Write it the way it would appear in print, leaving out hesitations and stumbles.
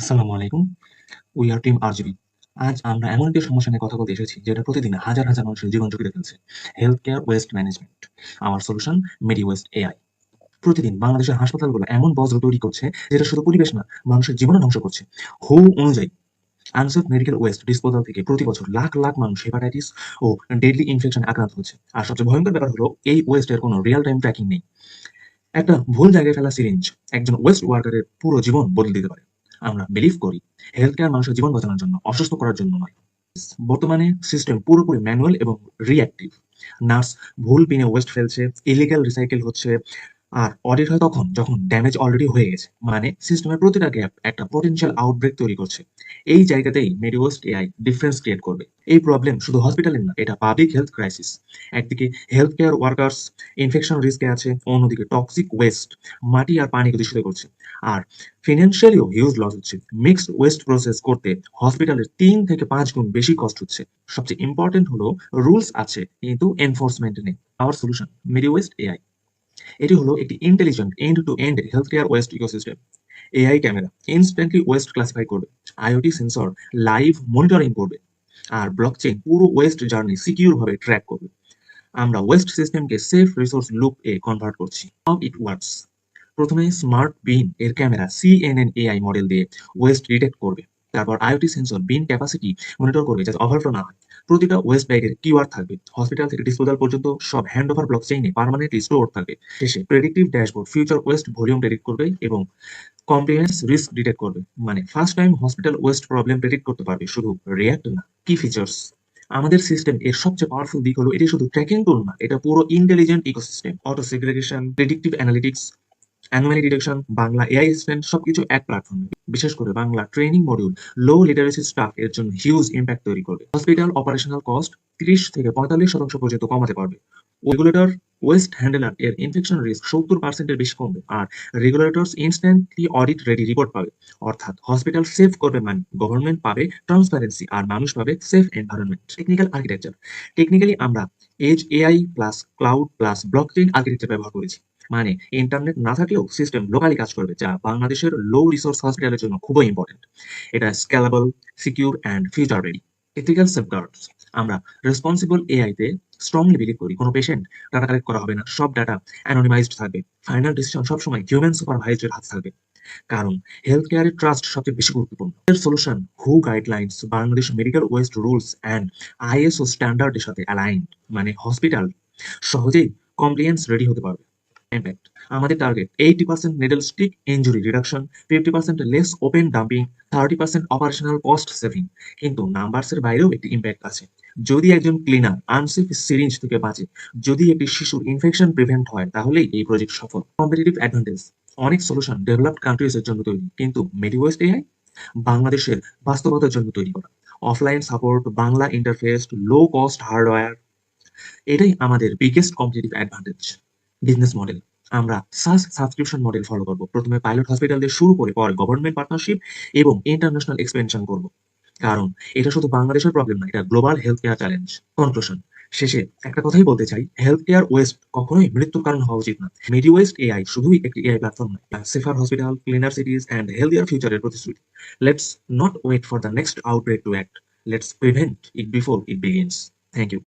আসসালামু আলাইকুম। We are team RGB. আজ আমরা এমন একটি সমস্যা নিয়ে কথা বলতে এসেছি যেটা প্রতিদিন হাজার, হাজার মানুষের জীবন ঝুঁকিতে ফেলছে। Health care waste management. আমার সলিউশন মেডিওয়েস্ট এআই। প্রতিদিন বাংলাদেশের হাসপাতালগুলো এমন বজ্র তৈরি করছে যেটা শুধু পরিবেশ না, মানুষের জীবনও ধ্বংস করছে। হু অনুযায়ী আনসেফ মেডিকেল ওয়েস্ট ডিসপোজাল থেকে প্রতি বছর লাখ, লাখ মানুষ হেপাটাইটিস ও ডেডলি ইনফেকশনে আক্রান্ত হচ্ছে। আর সবচেয়ে ভয়ংকর ব্যাপার হলো এই ওয়েস্টের কোনো রিয়াল টাইম ট্র্যাকিং নেই। একটা ভুল জায়গায় ফেলা সিরিঞ্জ একজন ওয়েস্ট ওয়ার্কারের পুরো জীবন বদলে দিতে পারে। আমরা বিলিভ করি হেলথ কেয়ার মানুষের জীবন বাঁচানোর জন্য, অসুস্থ করার জন্য নয়। বর্তমানে সিস্টেম পুরোপুরি ম্যানুয়াল এবং রিঅ্যাক্টিভ। নার্স ভুল পিনে ওয়েস্ট ফেলছে, ইলিগাল রিসাইকেল হচ্ছে, আর অডিট হয় তখন যখন ড্যামেজ অলরেডি হয়ে গেছে। মানে সিস্টেমের প্রতিটা গ্যাপ একটা পটেনশিয়াল আউটব্রেক তৈরি করছে। এই জায়গাতেই মেডিওয়েস্ট এআই ডিফারেন্স ক্রিয়েট করবে। এই প্রবলেম শুধু হসপিটালের না, এটা পাবলিক হেলথ ক্রাইসিস। একদিকে হেলথ কেয়ার ওয়ার্কার্স ইনফেকশন রিস্কে আছে, অন্যদিকে টক্সিক ওয়েস্ট মাটি আর পানিকে দূষিত করছে। আর ফিনান্সিয়ালিও হিউজ লস হচ্ছে। মিক্সড ওয়েস্ট প্রসেস করতে হসপিটালের 3 থেকে 5 গুণ বেশি কষ্ট হচ্ছে। সবচেয়ে ইম্পর্টেন্ট হলো রুলস আছে কিন্তু এনফোর্সমেন্ট নেই। Our solution Mediwaste AI. এটি হলো একটি intelligent end to end health care waste ecosystem. AI camera instantly waste classify করবে, আইওটি সেন্সর লাইভ মনিটরিং করবে, আর ব্লকচেইন পুরো ওয়েস্ট জার্নি সিকিউর ভাবে ট্র্যাক করবে। আমরা ওয়েস্ট সিস্টেমকে সেফ রিসোর্স লুপ এ কনভার্ট করছি। How it works. প্রথমে স্মার্ট বিন এর ক্যামেরা সিএনএন এআই মডেল দিয়ে ওয়েস্ট ডিটেক্ট করবে। তারপর IoT sensor bin capacity monitor করবে যাতে ওভারফ্লো না হয়। প্রতিটা ওয়েস্ট ব্যাগের কিউআর থাকবে। হসপিটাল থেকে ডিসপোজাল পর্যন্ত সব হ্যান্ড ওভার ব্লকচেইনে পার্মানেন্টলি স্টোর থাকবে। শেষে predictive dashboard future West volume predict করবে এবং কমপ্লিয়েন্স রিস্ক ডিটেক্ট করবে। মানে first time hospital West problem predict করতে পারবে, শুধু রিয়াক্ট না। কি ফিচার্স। আমাদের সিস্টেম এর সবচেয়ে পাওয়ারফুল দিক হলো এটি শুধু ট্র্যাকিং টুল না, এটা পুরো intelligent ecosystem. Auto segregation, predictive analytics, anomaly detection, Bangla AI assistant সবকিছু এক প্ল্যাটফর্মে। বিশেষ করে বাংলা ট্রেনিং মডিউল লো লিটারেসি স্টাফ এর জন্য হিউজ ইম্প্যাক্ট তৈরি করবে। হসপিটাল অপারেশনাল কস্ট 30 থেকে 45% পর্যন্ত কমাতে পারবে। রেগুলেটর ওয়েস্ট হ্যান্ডেলার এর ইনফেকশন রিস্ক 70% বেশি কমবে। আর regulators instantly audit ready report পাবে। অর্থাৎ হসপিটাল সেভ করবে মানি, গভর্নমেন্ট পাবে ট্রান্সপারেন্সি, আর মানুষ পাবে safe environment. Technical architecture. Technically আমরা edge AI plus cloud plus blockchain architecture ব্যবহার করেছি। মানে ইন্টারনেট না থাকলেও সিস্টেম লোকালি কাজ করবে, যা বাংলাদেশের লো রিসোর্স হসপিটালের জন্য খুবই ইম্পর্টেন্ট। এটা scalable, secure and future ready. Ethical সেফগার্ডস। আমরা রেসপন্সিবল এআই তে স্ট্রংলি বিলিভ করি কোনো পেশেন্ট ডাটা কালেক্ট করা হবে না, সব ডাটা অ্যানোনিমাইজড থাকবে। ফাইনাল ডিসিশন সবসময় হিউম্যান সুপারভাইজারের হাতে থাকবে। কারণ হেলথ কেয়ারের ট্রাস্ট সবচেয়ে বেশি গুরুত্বপূর্ণ। এর সলিউশন হু guidelines Bangladesh medical waste rules and ISO স্ট্যান্ডার্ডের সাথে অ্যালাইন্ড। মানে হসপিটাল সহজেই কমপ্লিয়েন্স রেডি হতে পারবে। ইম্প্যাক্ট। আমাদের target 80% needle stick injury reduction, 50% less open dumping, 30% operational cost saving. কিন্তু নাম্বারসের বাইরেও একটি ইম্প্যাক্ট আছে। যদি একজন ক্লিনার আনসেফ সিরিঞ্জ থেকে বাঁচে, যদি একটি শিশুর ইনফেকশন প্রিভেন্ট হয়, তাহলেই এই প্রজেক্ট সফল। Competitive advantage. অনেক সলিউশন ডেভেলপড কান্ট্রিজ এর জন্য তৈরি, কিন্তু মেডিওয়েস্ট এআই বাংলাদেশের বাস্তবতার জন্য তৈরি করা। Offline support, Bangla interface, low cost hardware, এটাই আমাদের biggest competitive advantage. Business model. আমরা সাস সাবস্ক্রিপশন মডেল ফলো করব। প্রথমে পাইলট হসপিটাল দিয়ে শুরু করে পরে গভর্নমেন্ট পার্টনারশিপ এবং ইন্টারন্যাশনাল এক্সপেনশন করব। কারণ এটা শুধু বাংলাদেশের প্রবলেম না, এটা global health care challenge. Conclusion. শেষে একটা কথাই বলতে চাই, হেলথ কেয়ার ওয়েস্ট কখনোই মৃত্যুর কারণ হওয়া উচিত না। মেডি ওয়েস্ট এআই শুধুই একটি এআই প্ল্যাটফর্ম নয়, safer hospital, cleaner cities and healthier ফিউচারের প্রতিশ্রুতি। Let's not wait for the next outbreak to act, let's prevent it before it begins. Thank you.